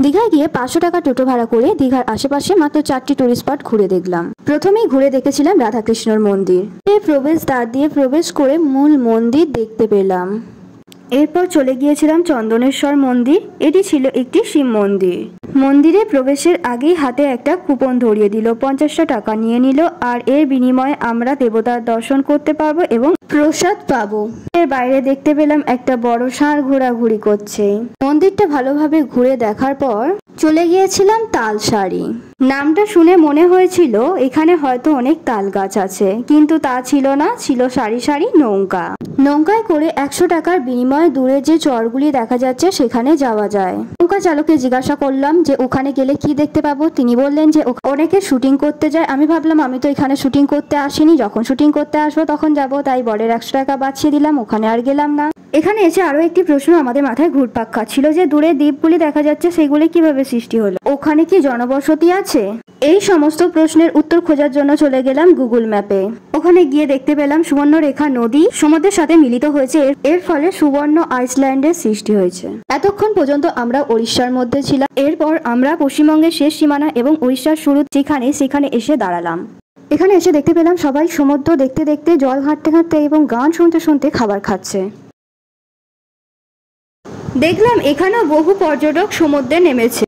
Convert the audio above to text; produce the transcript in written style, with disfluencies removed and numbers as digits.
দীঘায় গিয়ে 500 টাকা টোটো ভাড়া করে দীঘার আশেপাশে মাত্র 4টি টুরিস্ট স্পট ঘুরে দেখলাম। প্রথমেই ঘুরে দেখেছিলাম রাধাকৃষ্ণর মন্দির। প্রবেশ দ্বার দিয়ে প্রবেশ করে মূল মন্দির দেখতে পেলাম। এরপর চলে গিয়েছিলাম চন্দনেশ্বর মন্দির। এটি ছিল একটি শিব মন্দির। মন্দিরে প্রবেশের আগেই হাতে একটা কুপন ধরিয়ে দিল, 50টা টাকা নিয়ে নিল, আর এর বিনিময়ে আমরা দেবতার দর্শন করতে পারবো এবং প্রসাদ পাবো। এর বাইরে দেখতে পেলাম একটা বড় ষাঁড় ঘোরাঘুরি করছে। মন্দিরটা ভালোভাবে ঘুরে দেখার পর চলে গিয়েছিলাম তালসারি। নামটা শুনে মনে হয়েছিল এখানে হয়তো অনেক তাল গাছ আছে, কিন্তু তা ছিল না, ছিল সারি সারি নৌকা। নৌকায় করে 100 টাকার বিনিময়ে দূরে যে চরগুলি দেখা যাচ্ছে সেখানে যাওয়া যায়। নৌকা চালককে জিজ্ঞাসা করলাম যে ওখানে গেলে কি দেখতে পাবো। তিনি বললেন যে অনেকে শুটিং করতে যায়। আমি ভাবলাম আমি তো এখানে শুটিং করতে আসিনি, যখন শুটিং করতে আসবো তখন যাবো, তাই বরের 100 টাকা বাঁচিয়ে দিলাম, ওখানে আর গেলাম না। এখানে এসে আরো একটি প্রশ্ন আমাদের মাথায় ঘুরপাক খাচ্ছিল যে দূরে দ্বীপগুলি দেখা যাচ্ছে সেগুলি কিভাবে সৃষ্টি হলো, ওখানে কি জনবসতি আছে? এই সমস্ত প্রশ্নের উত্তর খোঁজার জন্য চলে গেলাম গুগল ম্যাপে। ওখানে গিয়ে দেখতে পেলাম সুবর্ণরেখা নদী সমুদ্রের সাথে মিলিত হয়েছে, এর ফলে সুবর্ণ আইসল্যান্ডের সৃষ্টি হয়েছে। এতক্ষণ পর্যন্ত আমরা উড়িষ্যার মধ্যে ছিলাম। এরপর আমরা পশ্চিমবঙ্গের শেষ সীমানা এবং উড়িষ্যার শুরু সেখানে এসে দাঁড়ালাম। এখানে এসে দেখতে পেলাম সবাই সমুদ্র দেখতে দেখতে, জল ঘাঁটতে ঘাঁটতে এবং গান শুনতে শুনতে খাবার খাচ্ছে। দেখলাম এখানেও বহু পর্যটক সমুদ্রে নেমেছে।